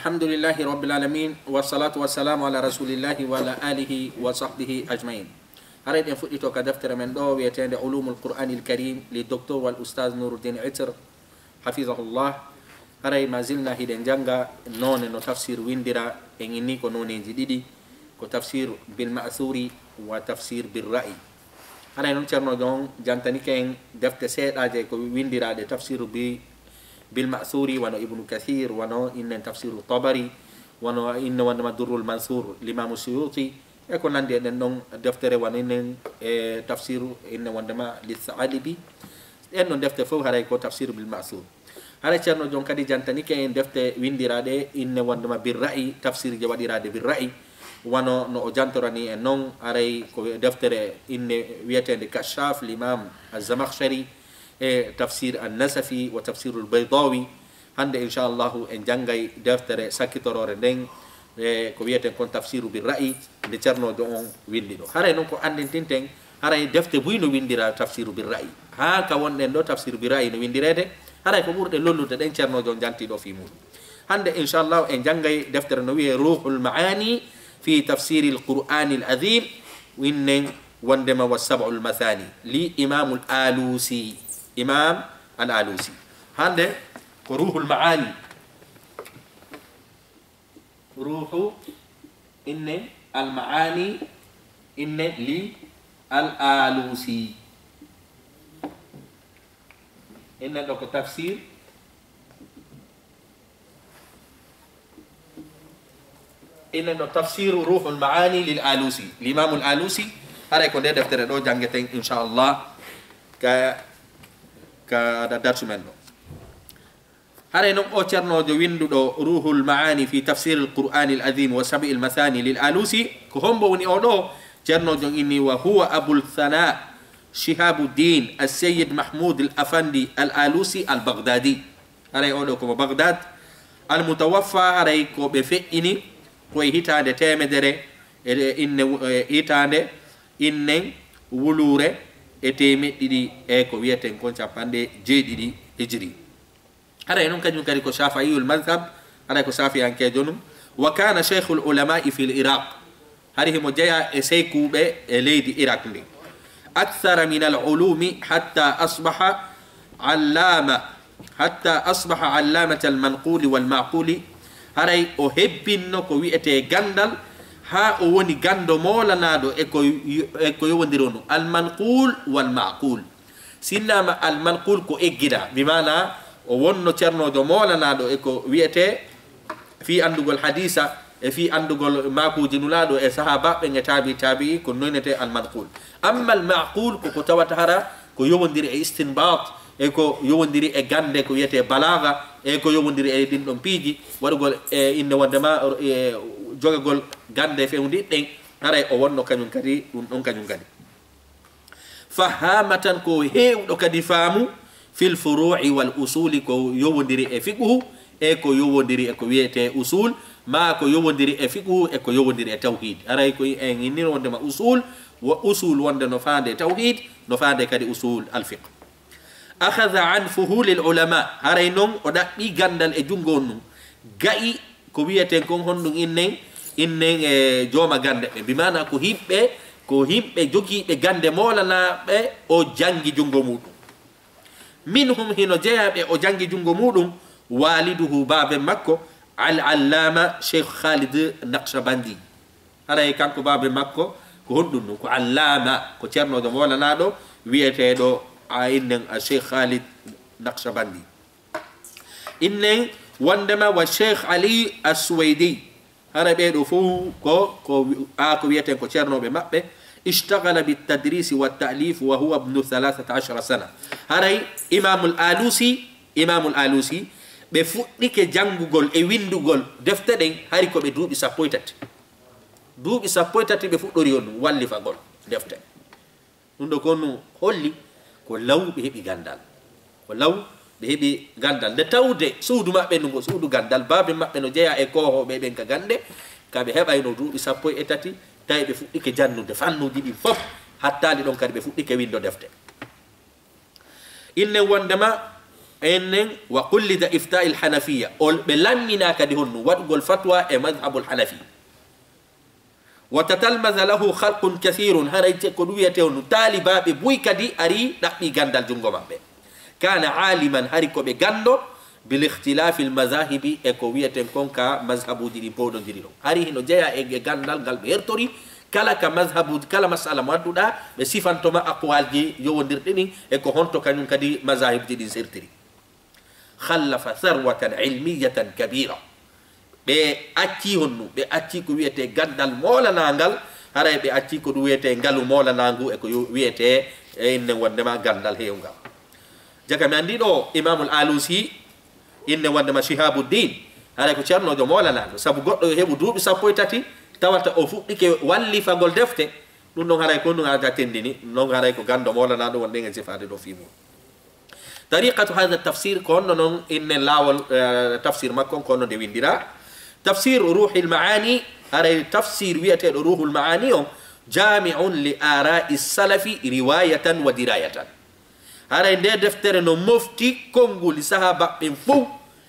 الحمد لله رب العالمين والصلاة والسلام على رسول الله وعلى آله وصحبه أجمعين. أريد أن أفوت كدفتر من دو ويتند علوم القرآن الكريم للدكتور والأستاذ نور الدين عتر حفظه الله. أريد ما زلنا هيدن جانغا نون نو تفسير ويندرا إني كنون جديدي كتفسير بالمأثور وتفسير بالرأي. أريد نشرنا دون جانتني كين دفتر سيد أجي كو ويندرا de تفسير بالمأثور ونو ابن كثير ونو إن تفسير الطبري ونو إن ونو مدر المنصور الإمام السيوطي يكون عندي أن دفتر ونين تفسير إن وندما للثعالبي إنه دفتر فوق هذا يكون تفسير بالمأثور. هذا شأنه جون كدي جانتني كأن دفتر ويندرادة إن وندما بالرأي تفسير جوادي رادة بالرأي ونو نو جانتراني إنه هذا دفتر إن ويتند كشاف الإمام الزمخشري تفسير النسفي وتفسير البيضاوي هند إن شاء الله إن جنگي دفتر سكتور رندين كويتن كون تفسير بالرأي نشرنا دون وينديرو هراي نونكو أندين تنتين هراي دفتر بوينو وينديرا تفسير بالرأي ها كون دو تفسير بالرأي نو وينديرede هراي كبور de لولو de den cerno don janti do fi mu hande إن شاء الله إن جنگي دفتر نو روح المعاني في تفسير القرآن العظيم وإن وندما والسبع المثاني لإمام الآلوسي إمام الآلوسي هذا روح المعاني روح إن المعاني إن لي الآلوسي إن دوك تفسير إن دوك تفسير روح المعاني للآلوسي الإمام الآلوسي هذا يكون ده دفتر دو جانجتين إن شاء الله كذا درس منه. هذا نوع أشرنا جويندو روح المعاني في تفسير القرآن العظيم وسبع المثاني للآلوسي كهم بوني أولو شرنا جو إني وهو أبو الثناء شهاب الدين السيد محمود الأفندي الآلوسي البغدادي. هذا أولو كم بغداد المتوفى هذا كو بفئني كوي هيتان تامدري إن هيتان إن ولورة eteme didi ko wieten kon capande jeedidi hijri ara enon kanyum kadi ko shafi'iyul madhhab ara ko shafi'an ke jonum wa kana shaykhul ulama fi al-iraq harihi mojaya e seykube e leydi iraq ndi akthar min al-ulumi hatta asbaha allamata al-manquli wal-ma'quli haray o hebbinno ko wiete gandal ha o woni gando molanado e ko yowondirono al manqul wal maqul sinama al manqul ko eggida bimana o wonno cernodo molanado e ko wiete fi andugol hadisa e fi andugol makuji nulado e sahaba be tabi ko noynete al manqul amma al maqul ko tawata hara ko yowondiri e istinbat e ko yowondiri e gande ko wiete balaga e ko yowondiri e din don piiji wadugol e inne wandema jogagol gande fewndi den haray o wonno kanyum kadi dum don kanyum kadi fahamatan ko hewdo kadi faamu fil furu'i wal usuli ko yowondiri e fiqhu e ko yowondiri e ko wiete usul ma ko yowondiri e fiqhu e ko yowondiri e tawhid haray ko en inni wondema usul wa usul wonde no faande tawhid no faande kadi usul al fiqh akhadha an fuhul al ulama haray non o dabbi gandal e jungo non gai ko wiete kon hondum innen e joma gande be bimana ko himbe jogiibe gande molana be o jangi jungo mudum minhum hino jeyabe o jangi jungo mudum waliduhu babe makko al allama sheikh khalid naqshbandi haray kanko babe makko ko hondum ko allama ko cerno do molana do wiete do innen sheikh khalid naqshbandi innen wandama wa sheikh ali as-suwaidi hara be do fu ko wieten ko cernobe mabbe ishtaghala bit tadris wa ta'lif wa huwa ibn 13 sana haray imam al-alusi be fuddike jangugol e windugol defte den hari ko be duubi sappoitati be fuddori on walli fagol defte dundo konu holli ko lawbe hebi gandal be hebi gandal de tawde suudu mabbe no suudu gandal babe mabbe no jeya e ko be ben ka gande kabe hebay no duubi sappo e tati tay be fuddike jannude fannuji di fof hatta li don kadi be fuddike windo defte inne wondema إن وقلد إفتاء الحنفية بلمنا كدهن وقل فتوى مذهب الحنفي وتتلمذ له خلق كثير هريت كدويته تالي باب بوي كدي أري نحمي غندال جنغو مبه كان عالما هريكو بغندو بالاختلاف المذاهب اكوية كونكا مذهب دي بودو دي هري هنو جايا غندال غال بيرتوري kala ka mazhabu kala masala wadduɗa ɓe sifantoma aqwalji yowodirɗini e ko honto kañum kadi mazahibji ɗin sertiri khallafa tharwatan ilmiyatan kabira ɓe acci honnu ɓe acci ko wiyete gandal molanangal haray ɓe acci ko ɗum wiyete ngalu molanangu e ko wiyete inne wondema gandal hewngal jaga mi andi ɗo imamul alusi inne wondema shihabuddin haray ko ceernojo molanago saabu goɗɗo yo heɓu duuɓi 13 tawata o fuɗɗike wallifagol defte ɗum ɗon haray ko ɗum ada tendini non haray ko gando molanaɗo wonɗen e sifade ɗo fimo tariqatu hada tafsir ko honno noon inne lawol tafsir makko ko honno nde windira tafsir ruhi lmaani haray tafsir wiyeteɗo ruhu lmaani o jamiun li arai salafi riwayatan wa dirayatan haray nde deftere no mofti konnguli sahaba ɓen fof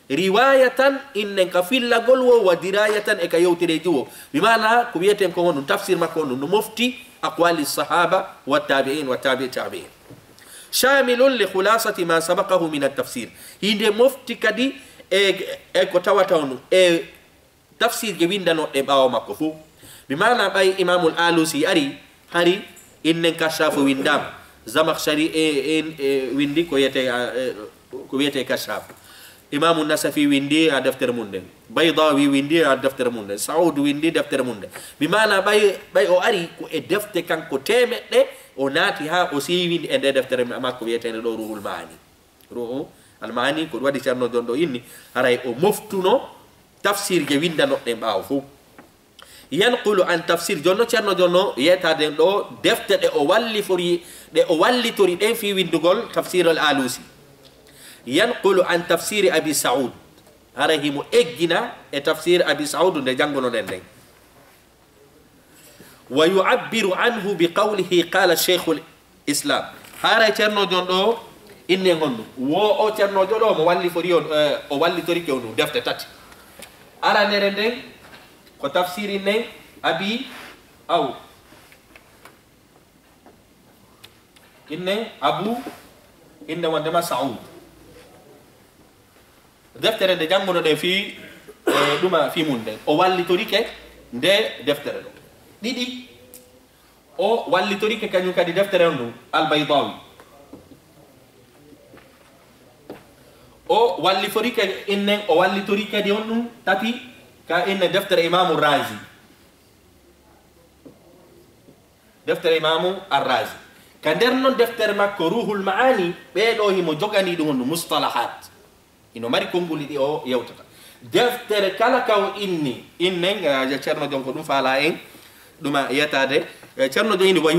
riwayatan innen ka fillagol wo wa dirayatan e ka yewtireji wo bimana ko wiyeten ko wonɗum tafsir makko on ɗum no mofti aqwali sahaba wa tabiin wa tabi tabiin shamilun li khulasati ma sabaqahu min altafsir hinde mofti kadi e ko tawata on e tafsir je windanoɗe ɓawo makko fo bimana ɓay imamul alusi ari hari innen kashafu windama zamakhshari windi ko wiyete kashafu imam nasafi windi a deftere mun nden baydawi windi a deftere mun nden saud windi deftere mun nden bimana ɓay o ari ko e defte kanko temeɗɗe o naati ha o siwindi e nde deftere makko wiyetede ɗo ruhul maani ruhu almani ko waɗi ceerno jon ɗo inni haray o moftuno tafsir je windanoɗɗen ɓaawo fof yanqulu an tafsir jonno ceerno jonno yeytaden ɗo defte ɗe o wallitori ɗen fi windugol tafsir al alusi yanqulu an tafsiri abi saud hara himo eggina e tafsir abi saud nde janngonoɗen nden wa yu'abbiru anhu bi qawlihi qala cheikhu l'islam hara ceerno jon ɗo inne gonɗum wo o ceernojo ɗo mo wallifori on o wallitori kew ɗum defte tati ara ndere nden ko tafsiri nden abi aw inne abu inne wondema saud deftere nde janngunoɗen fi ɗuma fi mum nden o wallitorike nde deftere ɗo ɗiɗi o wallitorike kañum kadi deftere on ɗum albaydawi o wallitorike innen o wallitori kadi on ɗum tati ka inne deftere imamu razi deftere imamu arrazi ka nder noon deftere makko ruhul maani ɓeɗo himo jogani ɗum on ɗum mustalahat ino mari konnguli ɗi o yewtata deftere kala ka o inni innen ceerno jon ko ɗum faala en ɗuma yetade ceerno jon inni wa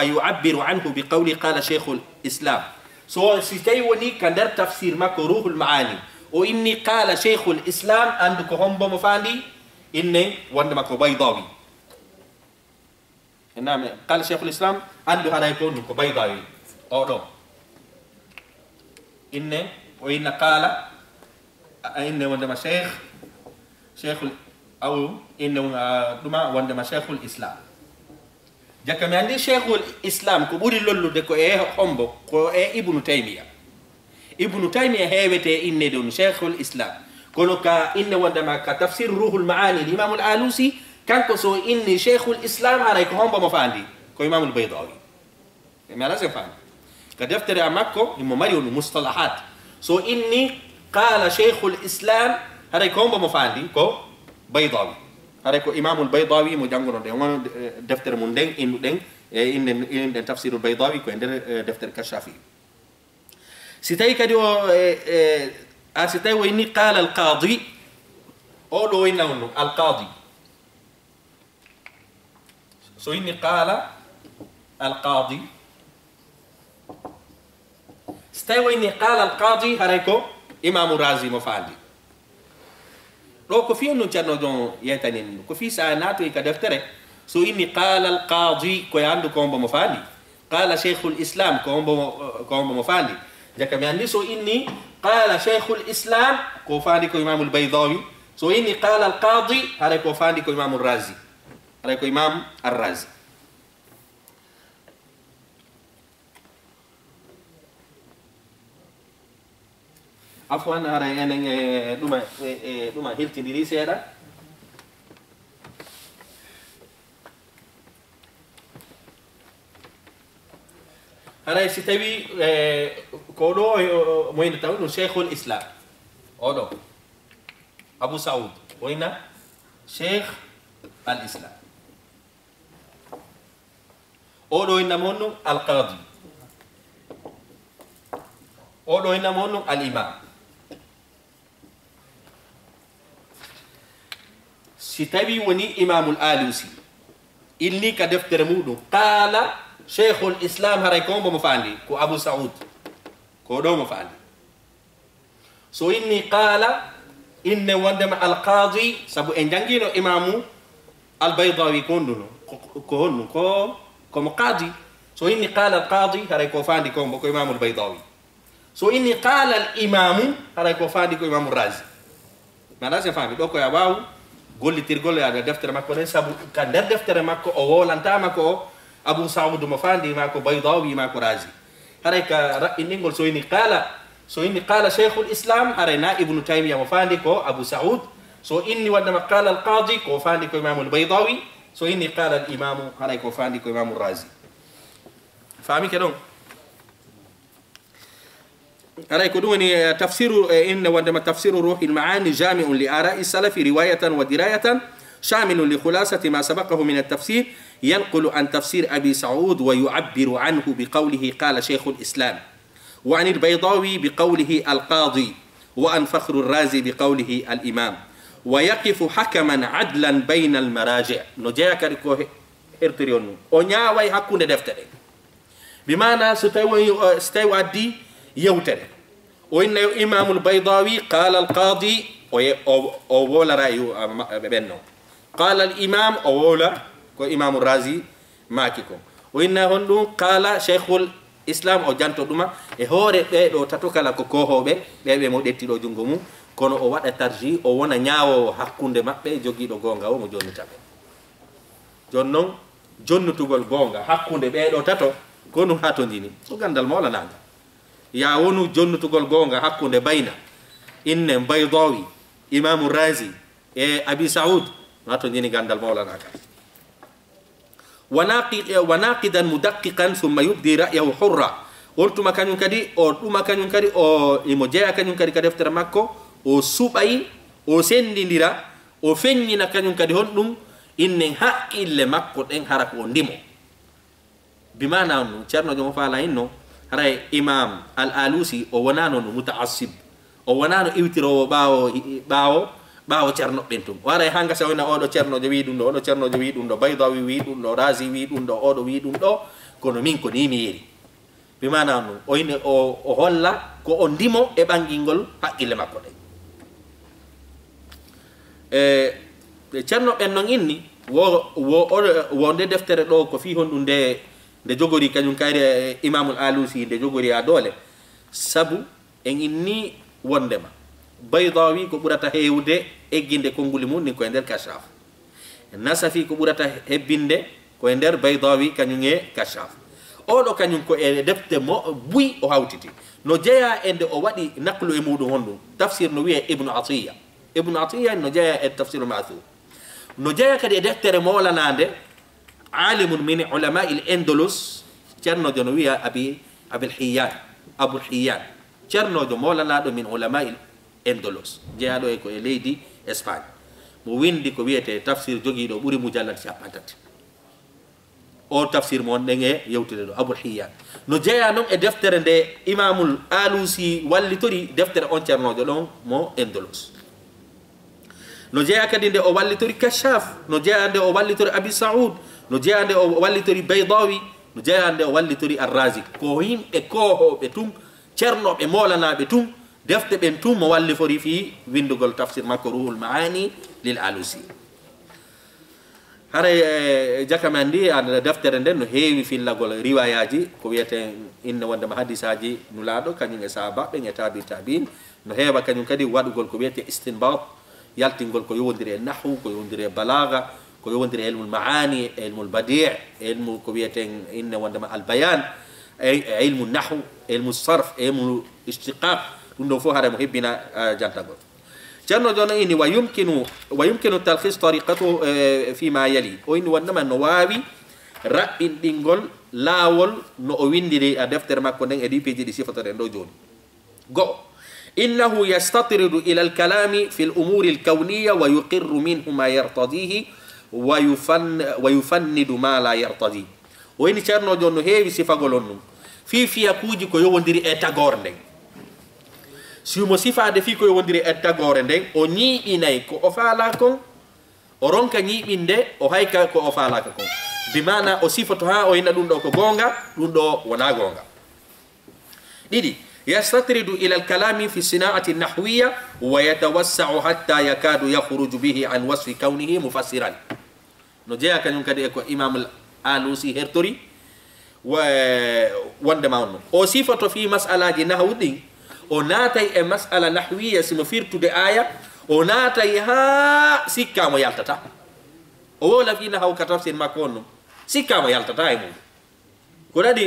yu'abbiru anhu bi qawli qala cheikhul islam so si tawi woni ka nder tafsir makko ruhul maani o inni qala cheikhul islam andu ko hombo mo faandi innen wonde makko baydawi ename qala cheikhul islam andu haray ko ɗum ko baydawi oɗo inne o inna qala inne wondema cheikhul aw inne ɗuma wondema cheikhul islam jakka mi andi cheikhul islam ko ɓuri lollude ko e hombo ko e ibnu taymiya heewete inne ɗum cheikhul islam kono ka inne wondema ka tafsir ruhul maani l'imamul alusi kanko so inni cheikhul islam haray ko hombo mo faandi ko imamul baydawi mi ala se faandi ka deftere a makko imo mari on mustalahat so inni qala cheikhul islam haray ko hombo mo faandi ko baydawi haray ko imamul baydawi mo janngono ɗen won deftere mum nden innuɗen e inɗen tafsirul baydawi ko e nder deftere kashafi si tawi kadi o si tawi o inni qala alqadi o ɗo inna on ɗum alqadi so inni qala alqadi si tawi o inni qala alqadi haray ko imamu razi mo faandi ɗo ko fi on noon ceerno jon yeytanin ɗum ko fi sa naatoy ka deftere so inni qala alqadi koye anndu ko hombo mo faandi qala cheikhul islam ko hombo mo faandi jaka mi andi so inni qala shaykhul islam ko fandi ko imam al-baydawi so inni qala al-qadi hare ko fandi ko imam al-razi hare ko imam al-razi afwan ara enen duma hiltindiri seeda هذا ستبي كودو وين تقول شيخ الإسلام أودو أبو سعود وين شيخ الإسلام أودو إن مونو القاضي أودو إن مونو الإمام ستبي وني إمام الآلوسي إني كدفتر مودو قال شيخ الإسلام هرايكم بمفعلي كو أبو سعود كو دو مفعلي سو إني قال إن وندم القاضي سبو إن جنجينو إمامو البيضاوي كوندونو كو مقاضي سو إني قال القاضي هرايكو فاندي كوم بكو إمام البيضاوي سو إني قال الإمام هرايكو فاندي كو إمام الرازي ما لازم فاندي دوكو يا باو قول لي تيرقول يا دفتر ماكو سبو كان دفتر ماكو أو لانتا ماكو أبو سعود مفاندي ماكو بيضاوي ماكو رازي هريك إني قول سو إني قال شيخ الإسلام هرينا ابن تيمية مفاندي كو أبو سعود سو إني ودما قال القاضي كو فاندي كو إمام البيضاوي سو إني قال الإمام هريك فاندي كو إمام الرازي فاهمي كدون هريك دوني تفسير إن ودما تفسير روح المعاني جامع لآراء السلف رواية ودراية شامل لخلاصة ما سبقه من التفسير ينقل عن تفسير أبي سعود ويعبر عنه بقوله قال شيخ الإسلام وعن البيضاوي بقوله القاضي وعن فخر الرازي بقوله الإمام ويقف حكما عدلا بين المراجع نجاك ركو هرتريون ونيا واي حكون دفتر بمعنى ستوى الدي يوتر وإن إمام البيضاوي قال القاضي أولا رأي بينه قال الإمام أولا كو إمام الرازي ماكيكم وإن هندو قال شيخ الإسلام أو جانتو دوما هوري دو تاتوكالا كو كوهوبه بيبي مو ديتي دو جونغومو kono o wada tarji o wona nyaawo hakkunde mabbe jogiido gonga o mo jonnitabe jonnon jonnutugol gonga hakkunde be do tato kono hato ndini o gandal mawla nanga ya wonu jonnutugol gonga hakkunde bayna inne baydawi imam razi e abi saud hato ndini gandal mawla nanga وناقدا مدققا ثم يبدي رأيه حرا قلت ما كان ينكدي او ما كان ينكدي او يمجا كان ينكدي كدفتر ماكو او سوباي او سنديرا او فنينا كان ينكدي هون ان حق الا ماكو دين حركو ndimo بمعنى انه تشرنو جو فالا انه راي امام الالوسي او ونانو متعصب او ونانو ايوتيرو باwo cerno bentum wara hanga sa wona odo cerno je wi dum do odo cerno je wi dum do baydawi wi dum do razi wi dum do odo wi dum do kono min ko ni mi yeri bi mana no o ine o holla ko on ndimo e bangingol hakkile makko de cerno ben non inni wo de deftere do ko fi hondum de jogori kanyum kayre imamul alusi de jogori a dole sabu en inni wondema baydawi ko burata hewde egginde konguli mun ni ko ender kashaf nasafi ko burata hebbinde ko ender baydawi kanyum e kashaf o do kanyum ko e defte mo buy o hawtiti no jeya ende o wadi naqlu e mudum hondu tafsir no wiye ibnu atiya no jeya e tafsir ma'thur no jeya kadi deftere mawlanande alimun min ulama al andalus cerno do no wiya abul hiyan cerno do mawlanado min ulama Endolos jeado e ko e leydi Espagne mo windi ko wiete tafsir jogiido buri mujallad sapantati o tafsir mon denge yewtide do abul hiyan no jeya non e deftere de imamul alusi wallitori deftere on cernojo don mo Endolos no jeya kadi de o wallitori kashaf no jeya de o wallitori abi saud no jeya de o wallitori baydawi no jeya de o wallitori ar-razi ko himbe ko hobe tum cernobe molanabe tum defte ben tum mo walli fori fi windugol tafsir makruhul maani lil alusi haray jakamandi an deftere nden no heewi fillagol riwayaji ko wiyete inna wondema hadisaji nulaɗo kañum e sahabaɓe e tabi no heewa kañum kadi waɗugol ko wiyete istinbat yaltingol ko yowodiri e nahwu ko yowodiri e balaga ko yowodiri e ilmul maani ilmul badi' ilmu ko wiyete inna wondema albayan ilmu nahwu ilmu sarf ilmu istiqaq ɗum ɗo fof haray mo hebbina jantagol ceerno jono ini wa yumkinu talkhis tariqatu fima yali o ini wondema no waawi raɓɓinɗingol laawol no o windiri a deftere makko nden e ɗi piiji ɗi sifatoɗen ɗo joni go'o innahu yastatridu ila alkalami fi l'umuri alkawniya wa yuqirru minhu ma yartadihi wa yufannidu ma la yartadi o ini ceerno jon no heewi sifagol on ɗum fi fiya kuuji ko yowodiri e tagore nden simo sifade fi ko yowodiri e tagore nden o ñiiɓinay ko o faala kon o ronka ñiiɓinde o hayka ko o faalaka kon bimana o sifato ha o ina ɗum ɗo ko gonga ɗum ɗo wona gonga ɗiɗi yastatridu ila alkalami fi sinaati nahwiya wa yatawassau hatta yakadu yakhruju bihi an wasfi kawnihi mufassiran no jeeya kañum kadi e ko imam alusi hertori wondema on o sifato fi masalaji nahwu ɗin o naatay e masala nahwiya simo firtude aya o naatay ha sikkamo yaltata o wola fi nahwu ka tafsir makko on ɗum sikkamo yaltata e mum ko ɗaɗi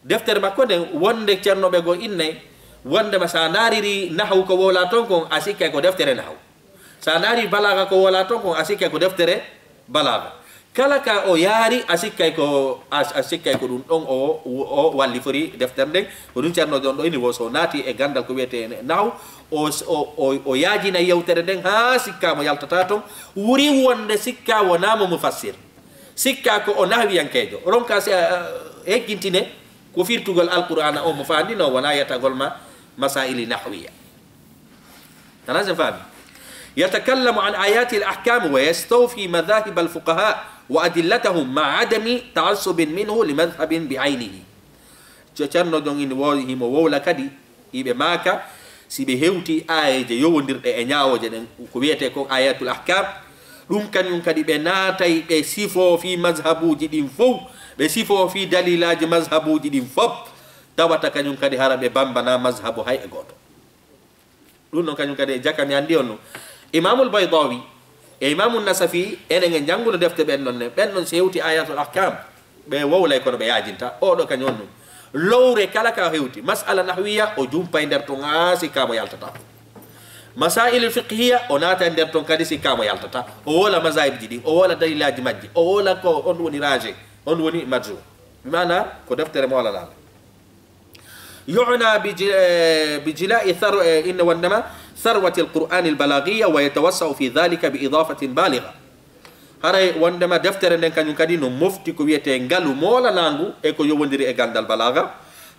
deftere makko nden wonde ceernoɓe go innay wondema sa naariri nahwu ko wola ton kon a sikkay ko deftere nahwu sa naari balaga ko wola ton kon a sikkay ko deftere balaga kala ka o yaari a sikkay ko ɗum ɗon o walli fori deftere nden ko ɗum ceerno jon ɗo ini wo so naati e gandal ko wiyete nahwu o yaajina yewtere nden ha sikkamo yaltata ton wuri wonde sikka wonamo mufassir sikka ko o nahwiyankejo ronka si heggintine ko firtugol alqur'ana o mo faandino wona yetagol ma masaili nahwiya tana se faami yatakallamu an ayati alahkam wa yastawfi madahib alfuqaha wa adillatahum ma adami taassubin minhu limadhabin biaynihi ceerno jon ini himo wowla kadi yiɓe maaka si ɓe hewti ayeje yowodirɗe e ñawoje ɗen ko wiyete ko ayatul ahkam ɗum kañum kadi ɓe naatay ɓe sifo fi mazhabuji ɗin fof ɓe sifo fi dalilaji mazhabuji ɗin fof tawata kañum kadi hara ɓe bambana mazhabu hay e goto ɗum ɗon kañum kadi e jakami andi on no imamul baydawi e imamu nasafi enen e jannguno defte ɓen ɗon ne ɓen ɗon so hewti ayatul ahkam ɓe wowlay kono ɓe yajinta oɗo kañum on ɗum lowre kala ka hewti masala nahwiya o jumpay nder ton ha sikkamo yaltata masail fiqhiya o naata nder ton kadi sikkamo yaltata o wola mazahib ji ɗin o wola dalilaji majji o wola ko on woni rangé on woni majou bimana ko deftere mo walanama يعنى بجلاء إن وإنما ثروة القرآن البلاغية ويتوسع في ذلك بإضافة بالغة هاي وإنما دفتر إن كان يكادين مفتي كويته إنجلو مولا نانغو إكو يوندري إعند البلاغة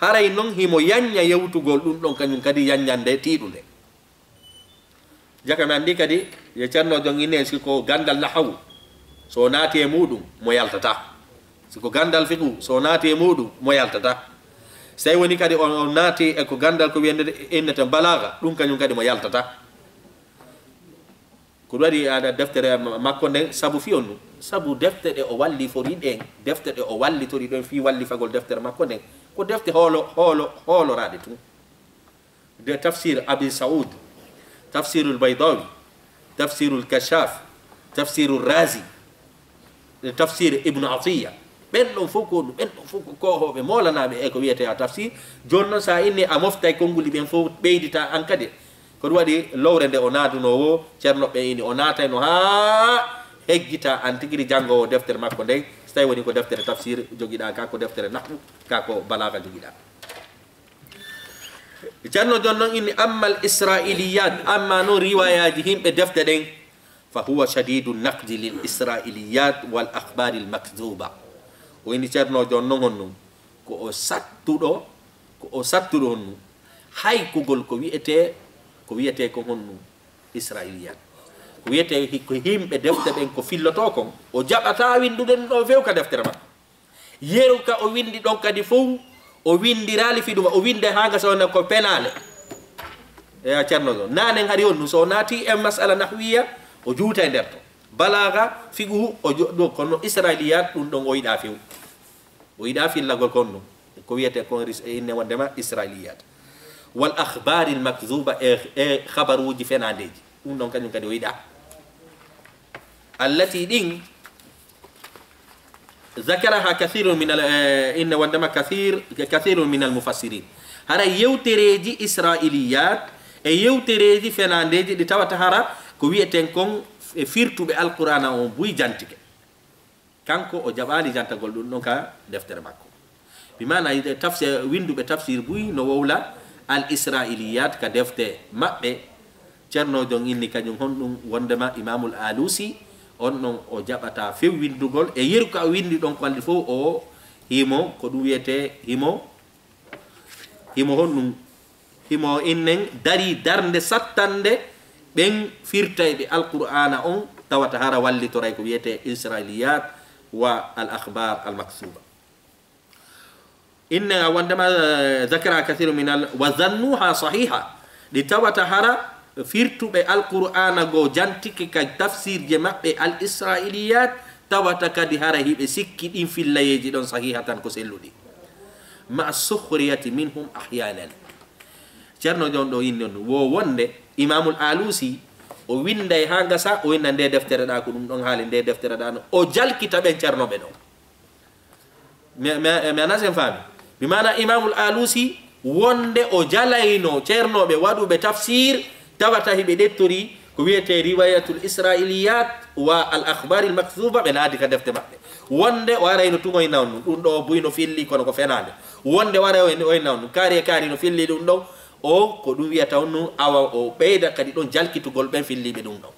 هاي نون هيمو يانيا يوتو قول نون كان يكادي يانيا ندتيرو ده جاك من عندي كدي يشانو دعيني سيكو غاندال نحو سوناتي مودو مويالتتا سيكو غاندال فيكو سوناتي مودو مويالتتا sai woni kadi on naati e ko gandal ko wiyende innata balaga ɗum kañum kadi mo yaltata ko waɗi aɗa deftere makko nden sabu fi on ɗum sabu defte ɗe o walli fori ɗen defte ɗe o wallitori ɗon fi wallifagol deftere makko nden ko defte hooloraɗe tun de tafsir abi saoud tafsirul baydawi tafsirul kashaf tafsirul razi tafsir ibnu atiya ɓen ɗon fof ko ɗum ɓen ɗon fof ko kohoɓe molanaɓe e ko wiyete a tafsir joni noon sa inni a moftay konnguli ɓen fof ɓeydita an kadi ko ɗum waɗi lowre nde o naadunowo ceernoɓe ini o naatayno ha heggita an tigiri janngowo deftere makko nden so tawi woni ko deftere tafsir joguiɗa ka ko deftere nahwu ka ko balaga joguiɗa ceerno joni noon inni amma l israiliyat amma noon riwayaji himɓe defte ɗen fa huwa shadidu naqdi lil israiliyat wal akhbari l makduba o ini ceerno jon noon hon ɗum ko o sattuɗo hon ɗum haykugol ko wiyete ko hon ɗum israiliyat ko wiyete ko himɓe defte ɓen ko filloto kon o jaɓata windude ɗum ɗo few ka deftere makko yeru ka o windi ɗon kadi fof o windirali fi ɗum o winde haga sowne ko penale eya ceerno jon nanen haari on ɗum so naati e masala nahwiya o juuta e nder to balaga figu o joddo kono israiliyat dum don o yida fiu o yida fi lagol konno ko wiyete ko inne wondema israiliyat wal akhbar al makdhuba khabaruji fenandeji dum don kanyum kadi o yida allati din ذكرها كثير من إن وندما كثير من المفسرين هذا يوتريجي إسرائيليات يوتريجي فنانديجي لتوا تهارا كوي تنكون فيرتو بالقرآن أو بوي جانتك كانكو أو جبالي جانتا قولون نوكا دفتر ماكو بمعنى إذا تفسير ويندو بتفسير بوي نوولا الإسرائيليات كدفتر مبه ترنو دون إني كنيون هون وندما إمام الآلوسي on non o jabata few windugol e yeru ka windi don ko andi fo o himo ko dum wiete himo honnum himo innen dari darnde sattande ben firtaybe alqur'ana on tawata hara walli to ray ko wiete israiliyat wa al akhbar al maksuba inna wandama dhakara kathiru min al wa dhannuha sahiha li tawata hara firtuɓe alqur'ana go jantike ka tafsir je maɓɓe al israiliyat tawata kadi hara hiɓe sikki ɗin fillayeji ɗon sahiha tan ko selluɗi ma sukhriyati minhum ahyanan ceerno jon ɗo inni on wo wonde imamul alusi o winday ha gasa o winda nde deftere ɗa ko ɗum ɗon haali nde deftere ɗa no o jalkita ɓen ceernoɓe ɗo mi anasen faami mi mana imamul alusi wonde o jalayno ceernoɓe waɗuɓe tafsir tawata hiɓe ɗettori ko wiyete riwayatul israiliyat wa al akhbar al makdhuba ɓe naadi ka defte maɓɓe wonde o arayno tumoy nawnu ɗum ɗo buyno filli kono ko fenade wonde wara oy nawnu kaari e kaari no filli ɗum ɗon o ko ɗum wiyata onnu awa o ɓeyda kadi ɗon jalkitugol ɓen filliɓe ɗum ɗon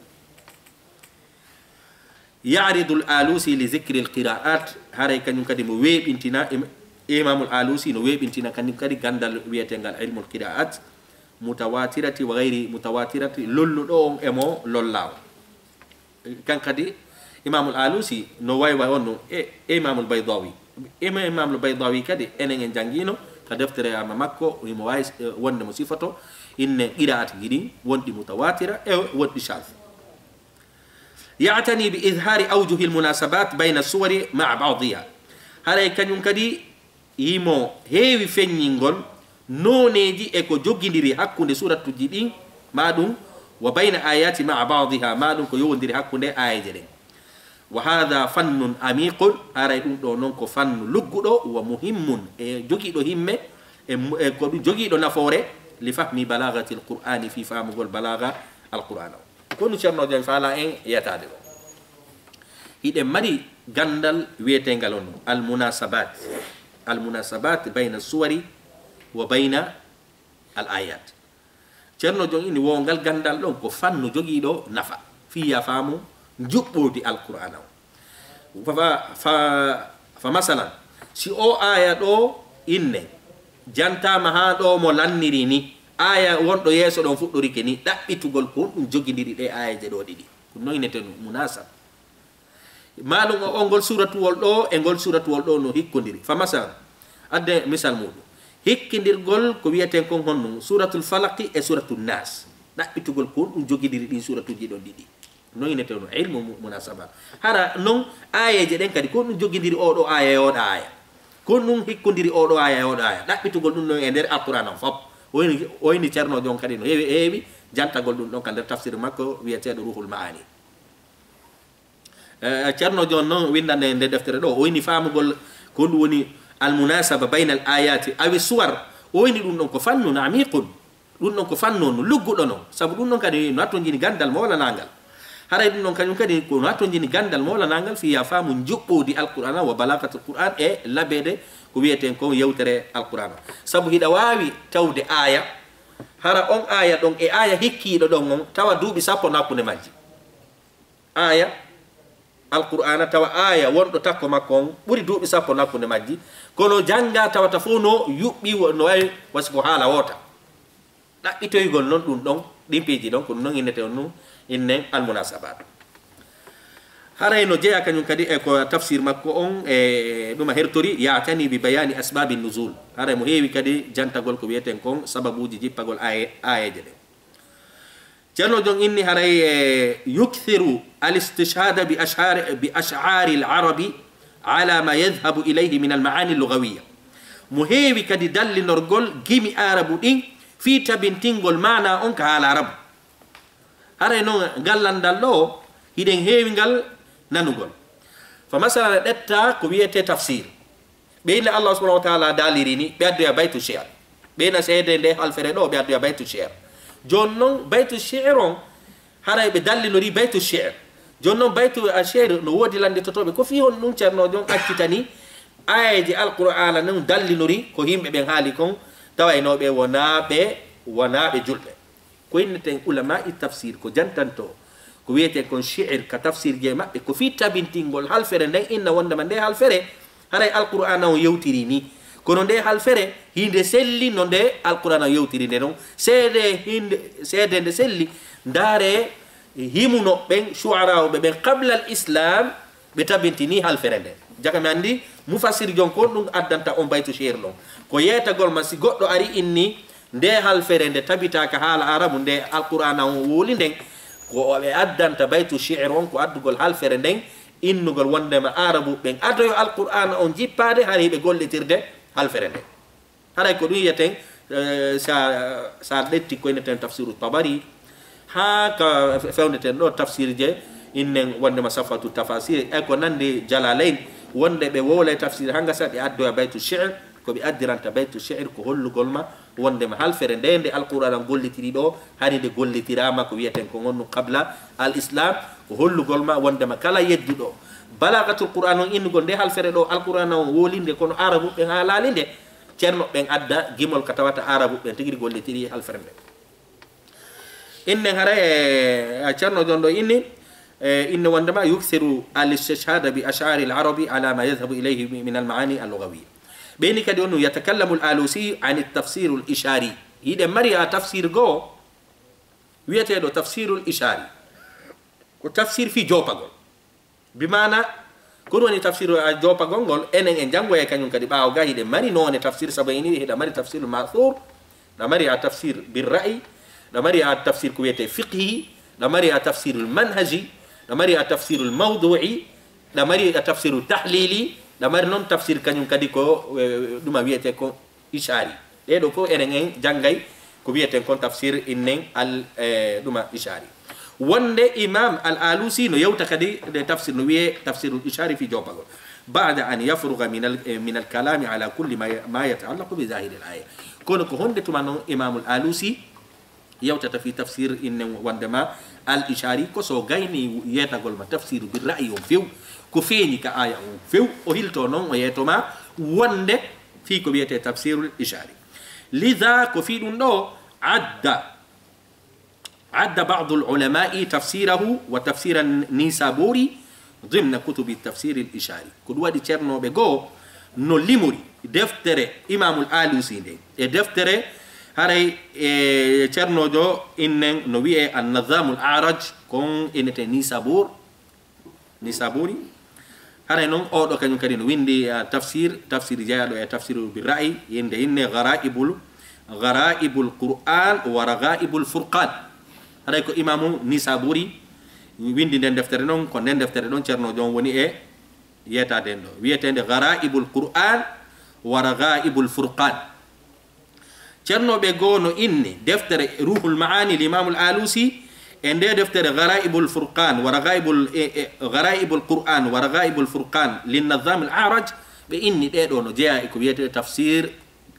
yaridu l alusi li zicri l qira'at haray kañum kadi mo weeɓintina imamul alusi no weeɓintina kañum kadi gandal wiyetengal ilmul qira'at mutawatirati wa ghairi mutawatirati lolluɗo on emo lollawo kan kadi imamul alusi no waywa on no imamul baydawi imamul baydawi kadi enen en jangino ka deftere ama makko imo wawi wonde mo sifato inne qira'at giɗin wonɗi mutawatira e wonɗi shadh ya'tani bi izhari awjuhi al munasabat bayna suwari ma'a ba'diha haray kañum kadi imo heewi feññingol noneji e ko joggidiri hakkunde suratuji ɗin maɗum wa bayna ayati ma'a ba'diha maɗum ko yowodiri hakkunde ayaje ɗen wa hadha fannun amiqun aray ɗum ɗo noon ko fannu lugguɗo wa muhimmun e jogiɗo himme e ko ɗum jogiɗo nafoore li fahmi balagati l qur'ani fi famugol balaga alqur'an o kono ceernojen faala en yetade o hiɗen mari gandal wiyetengal on almunasabat bayna suwari wa bayna al ayat ceerno jon ini wongal gandal ɗon ko fannu jogiiɗo nafa fiya faamu juɓɓudi alqur'ana o fa masalan si o aya ɗo inne jantama ha ɗo mo lanniri ni aya wonɗo yeeso ɗon fuɗɗorike ni ɗaɓɓitugol ko ɗum jogidiri ɗe ayaje ɗo ɗiɗi ɗum noon inete munasab maɗum o ngol suratuwol ɗo e ngol suratuwol ɗo no hikkodiri fa masalan adde misal muɗum hikkindirgol ko wiyaten kon honno suratul falaqi e suratul nas ɗaɓɓitugol ko ɗum jogidiri ɗin suratuji ɗon ɗiɗi noon inete no ilmu munasaba hara non ayeje ɗen kadi ko ɗum jogidiri oɗo aya e oɗo aya ko ɗum hikkodiri oɗo aya e oɗo aya ɗaɓɓitugol ɗum ɗon e nder alquran on fop oyni ceerno jon kadi no heewi jantagol ɗum ɗon ka nder tafsir makko wiyeteɗo ruhul maani ceerno jon noon windande nde deftere ɗo oyni famugol ko ɗum woni almunasaba bayna al ayati awi suwar oyni ɗum ɗon ko fannu no amiqun ɗum ɗon ko fannu no lugguɗo noon saabu ɗum ɗon kadi no hatto jini gandal mawlanangal haray ɗum ɗon kañum kadi ko no hatto jini gandal mawlanangal fiya faamu juɓɓudi alqur'ana wa balagatul qur'an e labede ko wiyeten ko yewtere alqur'ana saabu hiɗa wawi tawde aya hara on aya ɗon e aya hikkiɗo ɗon on tawa duuɓi sappo nakkude majji aya alqur'ana tawa aya wonɗo takko makko on ɓuri duuɓi sappo nakkude majji kono janga tawata fof no yuɓɓi no wawi wasi ko haala wota ɗaɓɓitoygol noon ɗum ɗon ɗimpeji ɗon ko ɗum noon innete on num inne almunasabat haray no jeeya kañum kadi e ko tafsir makko on e ɗuma hertori yatani bi bayani asbabi nuzul haray mo heewi kadi jantagol ko wiyeten kon sababuji jippagol ayeje ɗe ceerno jon inni haray yukthiru al-istishhada bi ash'ari al-arabi ala ma yadhhabu ilayhi min al-ma'ani al-lughawiyya mo heewi kadi dallinorgol gimi arabu ɗin fi tabintingol mana on ka haala arabu haray noon gallandal ɗo hiɗen heewi ngal nanugol fa masalan ɗetta ko wiyete tafsir ɓeyna allah subhanahu wa taala daliri ni ɓe addoya baytu shi'r ɓeyna seede nde halfere ɗo ɓe addoya baytu shi'r joni noon baytu shi'r on haray ɓe dallinori baytu shi'r joni noon baytu shi'r no woodi landitotoɓe ko fi hon ɗum ceerno jon accitani ayaji alqur'ana non dallinori ko yimɓe ɓen haali kon tawaynoɓe wonaɓe julɓe ko inneten ulama i tafsir ko jantanto ko wiyete kon shi'r ka tafsir je maɓɓe ko fi tabintingol halfere nden inna wondema nde halfere haray alqur'ana o yewtiri ni kono nde halfere hinde selli no nde alqur'ana o yewtiri nde noon seede nde selli ndaare himuno ɓen shu'ara ɓe ɓen qabla al islam ɓe tabintini halfere nde jaka mi andi mufassir jon kon ɗum addanta on baytu shi'r ɗon ko yeetagol ma si goɗɗo ari inni nde halfere nde tabitaka haala arabu nde alqur'ana o woli nden ko ɓe addanta baytu shi'r on ko addugol halfere nden innugol wondema arabu ɓen adoyo alqur'ana on jippade hani ɓe gollitirde halfere nde haray ko ɗum yiyeten sa ɗetti koyneten tafsiru tabari ha ka fewneten ɗo tafsir je innen wondema safatu tafasir e ko nandi jalalain wonde ɓe wowlay tafsir hanga sa ɓe addoya baytu shi'r ko ɓe addiranta baytu shi'r ko hollugol ma wondema halfere nde nde alqur'ana gollitiri ɗo hani nde gollitirama ko wiyeten ko gonnu qabla al islam ko hollugol ma wondema kala yedduɗo balagatul qur'an on innugol nde halfere ɗo alqur'ana on wolinde kono arabu ɓen haalali nde ceerno ɓen adda gimol ka tawata arabu ɓen tigiri gollitiri halfere nde innen hara e ceerno jon ɗo inni إن وندما يكثر الاستشهاد بأشعار العرب على ما يذهب إليه من المعاني اللغوية بيني كده أنه يتكلم الآلوسي عن التفسير الإشاري إذا مريا تفسير جو ويتيدو تفسير الإشاري وتفسير في جوباغول بمعنى كونوني تفسير جوباغول إن جانغو يكانيون كده باو غاهي ده مري نون تفسير سبعيني ده مري تفسير المأثور ده مري تفسير بالرأي ده مري تفسير كويتي فقهي ده مري تفسير المنهجي lamari a tafsirul mawdu'i lamari a tafsirul tahlili lamari non tafsir kanyum kadi ko duma wiyete ko ishari ɗeɗo fof enen en janggay ko wiyeten kon tafsir innen al duma ishari wonde imam al alusi no yewta kadi de tafsir no wiye tafsirul ishari fi jobagol ba'da an yafruga min al kalami ala kulli ma yata'allaqu bi zahir al aya kono ko honde tuma non imam al alusi yewtata fi tafsir innen wondema al ishari ko so gayni yetagol ma tafsir bi ra'yi on few ko feeni ka aya on few o hilto non o yetoma wonde fi ko wiyete tafsirul ishari lidha ko fi ɗum ɗo adda ba'd al ulama'i tafsirahu wa tafsir an-nisaburi ضمن كتب التفسير الإشاري كل وادي تشرنو بيجو no limuri deftere imamul alusi nde e deftere haray cernojo innen no wi'e an-nazamul a'raj kon inete nisaburi haray non oɗo kañum kadi no windi tafsir jeyaɗo e tafsiru bi ra'i yinde inne gharaibul qur'an wa raghaibul furqan haray ko imamu nisaburi windi nden deftere non ko nden deftere ɗon cernojo woni e yetade ɗo wiyetende gharaibul qur'an wa raghaibul furqan cernoɓe goo no inni deftere ruhul maani l'imamul alusi e nde deftere gharaibul furqan wa gharaibul qur'an wa raghaibul furqan linnazam al a'raj ɓe inni ɗeɗo no jeeya e ko wiyete tafsir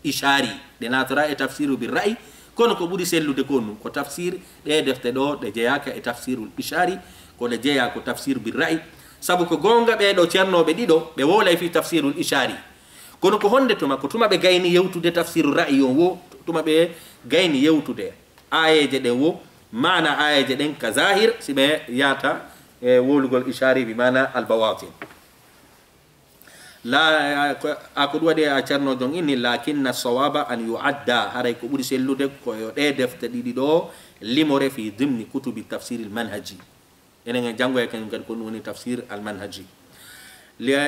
ishari ɗe natora e tafsiru bi ra'i kono ko ɓuri sellude ko num ko tafsir ɗe defte ɗo ɗe jeeyaka e tafsirul ishari ko ɗe jeeya ko tafsir bi ra'i sabu ko gonga ɓeɗo ceernoɓe ɗiɗo ɓe wolay fi tafsirul ishari kono ko honde tuma ko tuma ɓe gayni yewtude tafsiru ra'i on wo tuma ɓe gayni yewtude ayeje ɗen wo mana ayeje ɗen ka zahir si ɓe yata e wolugol ishari bi mana albawatin la ako ɗum waɗi a ceernojon inni lakinna sawaba an yu'adda haray ko ɓuri sellude koyo ɗe defte ɗiɗi ɗo limore fi dimni kutubi tafsir al manhaji enen janngo e kañum kadi ko ɗum woni tafsir al manhaji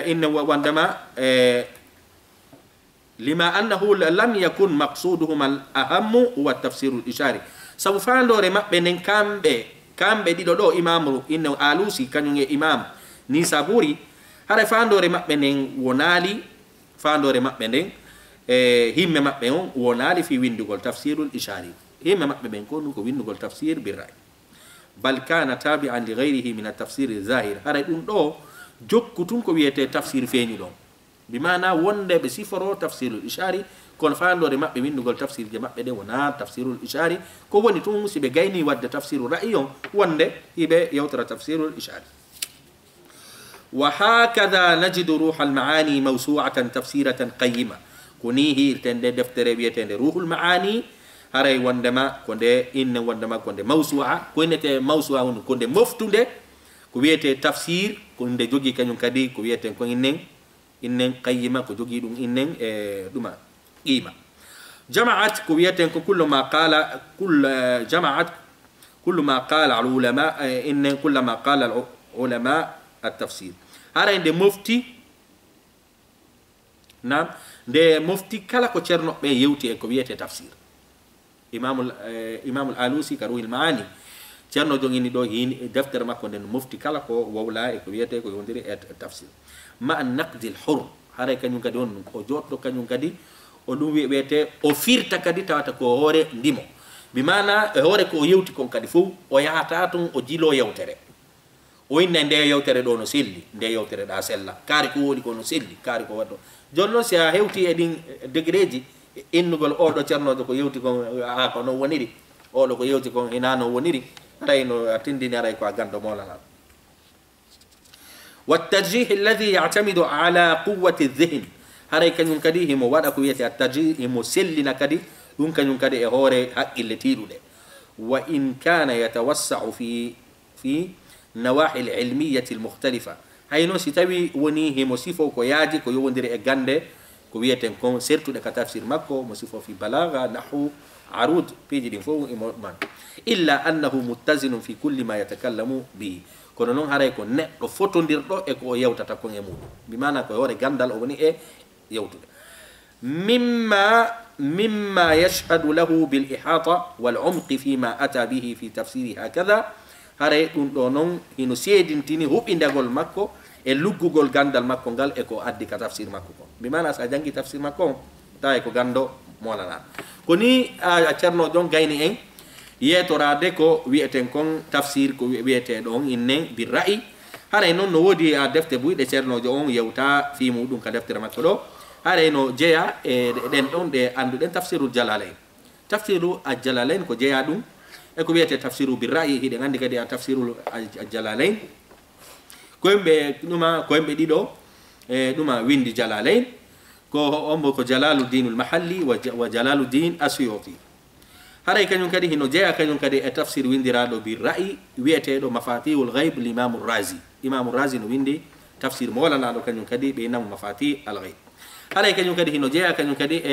inne wandema lima annahu lam yakun maqsuduhum al ahammu huwa tafsir al ishari sabu fandore mabbe nen kambe dido do imamru inna alusi kanyum e imam ni saburi hare fandore mabbe nen wonali fandore mabbe nen himme mabbe on wonali fi windugol tafsirul ishari himme mabbe ben ko ko windugol tafsir bir ray bal kana tabi'an li ghayrihi min at-tafsir az-zahir hare dum do jokkutun ko wiete tafsir feñu don bi mana wonde be siforo tafsirul ishari kon fandore mabbe windugol tafsir je mabbe de wona tafsirul ishari ko woni tun sibe gayni wadde tafsirul ra'iyon wonde ibe yawtara tafsirul ishari wa hakadha najidu ruhul maani mawsu'atan tafsiratan qayyima kunihi tende deftere wietende ruhul maani haray wondema konde inne wondema konde mawsu'a ko inete mawsu'a on konde moftunde ko wiete tafsir konde jogi kanyum kadi ko wiete ko innen qayyima ko jogi dum innen duma قيمة جمعت كويتين كل ما قال جمعت كل ما قال العلماء إن كل ما قال العلماء التفسير هذا عند مفتي نعم ده مفتي كلا كشرنا بيوتي كويت تفسير إمام الآلوسي كروه المعاني شرنا جوني دو هين دفتر ما كنا مفتي كلا كو وولا كويت كويندري التفسير مع النقد الحر هذا كان ينقدون وجوت كان ينقدي o dum wiete o firta kadi tawata ko hore ndimo bi mana hore ko yewti kon kadi fu o yahata ton o jilo yewtere o inna nde yewtere do no selli nde yewtere da sella kari ko woni ko no selli kari ko waddo jonno si a hewti e din degreji innugol o do cernodo ko yewti kon a ko no woniri o do ko yewti kon ina no woniri rayno atindini ray ko gando molana والترجيح الذي يعتمد على قوة الذهن haray kanyum kadi himo wada ko yete attaji himo sellina kadi dum kanyum kadi e hore haqqille tidude wa in kana yatawassa'u fi nawahi al-ilmiyyah al-mukhtalifa hayno sitawi woni himo sifo ko yaaji ko yowondire e gande ko wieten ko sertude ka tafsir makko mo sifo fi balagha nahwu arud piji din fo man illa annahu muttazinun fi kulli ma yatakallamu bi kono non haray ko neddo fotondirdo e ko yewtata ko e mudum bi mana ko hore gandal o woni e يوتد مما يشهد له بالإحاطة والعمق فيما أتى به في تفسيره هكذا هاري دونون هينو سيدين تيني هوب إندغول مكو اللوغول غاندال مكو غال إكو أدي كتفسير مكو بمعنى سأجانجي تفسير مكو تا إكو غاندو مولانا كوني أچرنو جون غايني إن يتورا ديكو ويأتن كون تفسير كو ويأتن دون إنن بالرأي هاري نون نودي دفتر بوي دي چرنو جون يوتا في مودون كدفتر مكو دو hare no jeya den don de andu den tafsirul jalalain tafsiru al-jalalain ko jeya dum e ko wiete tafsiru bir ra'yi hide ngandi kadi tafsirul al-jalalain koembe dido duma windi jalalain ko ombo ko jalaluddin al-mahalli wa jalaluddin asyuti hare kanyum kadi hino jeya kanyum kadi e tafsir windirado bir ra'yi wiete do mafatihul ghaib l'imam ar-razi imam ar-razi no windi tafsir molana do kanyum kadi be nam mafatih al-ghaib haray kanyum kadi hino jeya kanyum kadi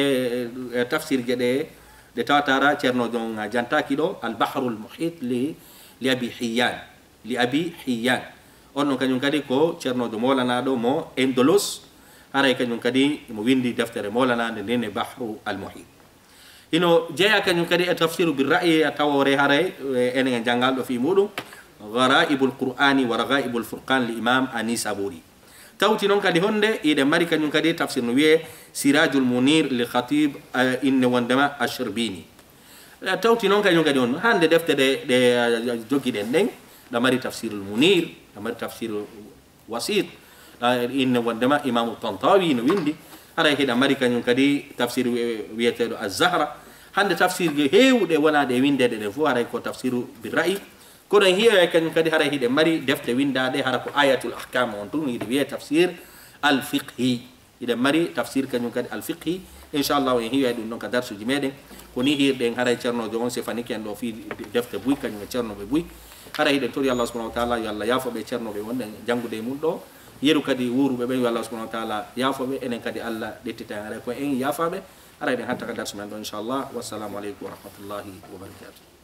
tafsir gede de tawtara cerno jon jantaki do al bahrul muhit li abi hiyan onno kanyum kadi ko cerno do molana do mo endolos haray kanyum kadi mo windi deftere molana de nene bahru al muhit hino jeya kanyum kadi tafsiru bir ra'yi tawore haray enen jangal do fi mudum gharaibul qur'ani wa raghaibul furqan li imam anisaburi tawti non kadi honde ide mari kanyum kadi tafsir no wiye sirajul munir li khatib inne wandama ashrbini tawti non kanyum kadi on hande defte de jogi den da mari tafsirul munir da mari tafsirul wasit inne wandama imam tantawi no windi ara heda mari kanyum kadi tafsir wiyete do az-zahra hande tafsir ge hewde wala de winde de fu ara ko tafsiru bir ra'i kono hiya kanyum kadi hara hide mari defte windade hara ko ayatul ahkam on tun yidi wiye tafsir al fiqhi ide mari tafsir kanyum kadi al fiqhi inshallah en hiya dum non ka darsu jimeden koni hirde en hara cerno jo on se fani ken do fi defte buy kanyum cerno be buy hara hide tori Allah subhanahu wa ta'ala yalla yafo be cerno be wonde jangude mun do yeru kadi wuru be Allah subhanahu wa ta'ala yafo be enen kadi Allah dettita hara ko en yafabe hara hide hatta ka darsu men do inshallah wassalamu alaikum wa rahmatullahi wa barakatuh